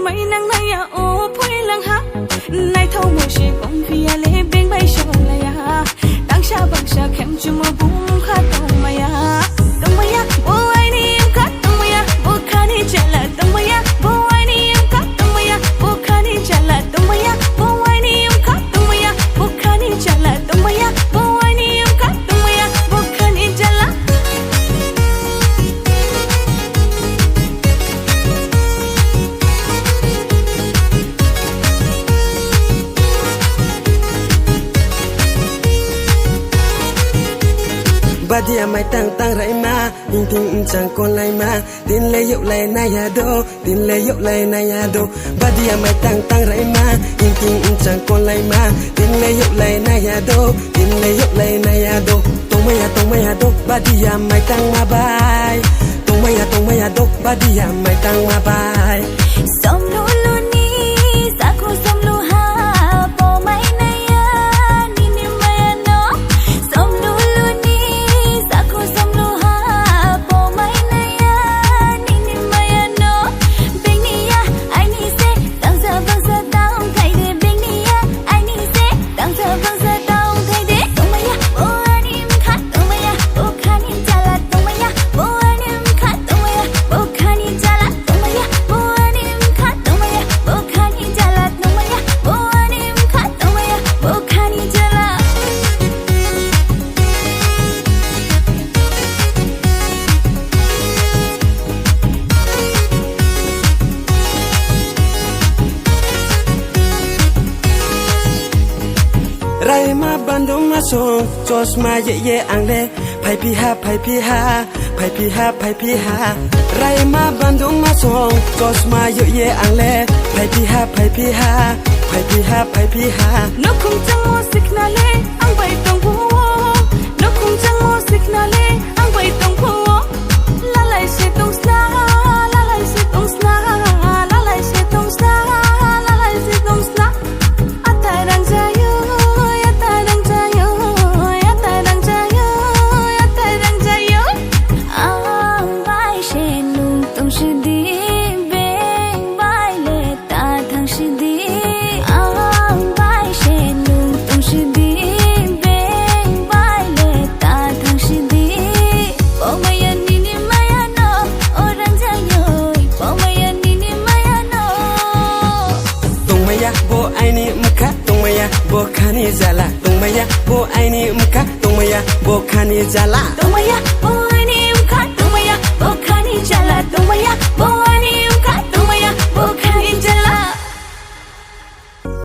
mấy nắng nay à ô phơi lăng ha nay thâu mùa xe công phi à lê bên bay sầu lại à đang xa bằng xa khem chum bung khát tông mày à bố ai đi em khát tông mày à bố khát đi trả lại tông mày à bố ai đi em khát tông mày à bố khát đi trả lại tông mày à bố ai đi em khát tông mày à bố khát đi trả lại tông mày à bố ai đi em khát tông mày à bố khát đi trả lại Badia mai tang rai ma in ting chang kon lai ma tin le yuk lai na ya do tin le yuk lai na ya do Badia mai tang rai ma in ting chang kon lai ma tin le yuk lai na ya do tin le yuk lai na ya do tong ma ya do Badia mai tang ma bai tong ma ya do Badia mai tang ma bai som lu lu ni sa khu som lu ha po mai na ya ni ni mai no som lu lu ni sa khu som lu ha po mai na ya ni ni mai no bing ni ya ai ni se tang sa tang thai de bing ni ya ai ni se tang sa tang thai de tong ma ya o ai ni khat tong ma ya o khan ni cha la tong ma ya o ai ni khat tong ma ya o khan ni cha la tong ma ya o ai ni khat tong ma ya o khan ni cha la tong ma ya o ai ni khat tong ma ya o khan ni cha la Rai ma bandung ma song jos ma ye ang le phai pi ha Rai ma bandung ma song jos ma ye ang le phai pi ha nó không chẳng mua xích na lê ăn bày tông phố nó không chẳng mua xích na lê ăn bày tông phố la lại sẽ tông sna la lại sẽ tông sna la lại sẽ tông sna la lại sẽ tông sna ata đang jayo ata đang jayo ata đang jayo ata đang jayo ang bai she nung tông sư đi bên bai lệ ta thang sư đi bo ai ni mka tong maya bo khani jala tong maya bo ai ni mka tong maya bo khani jala tong maya bo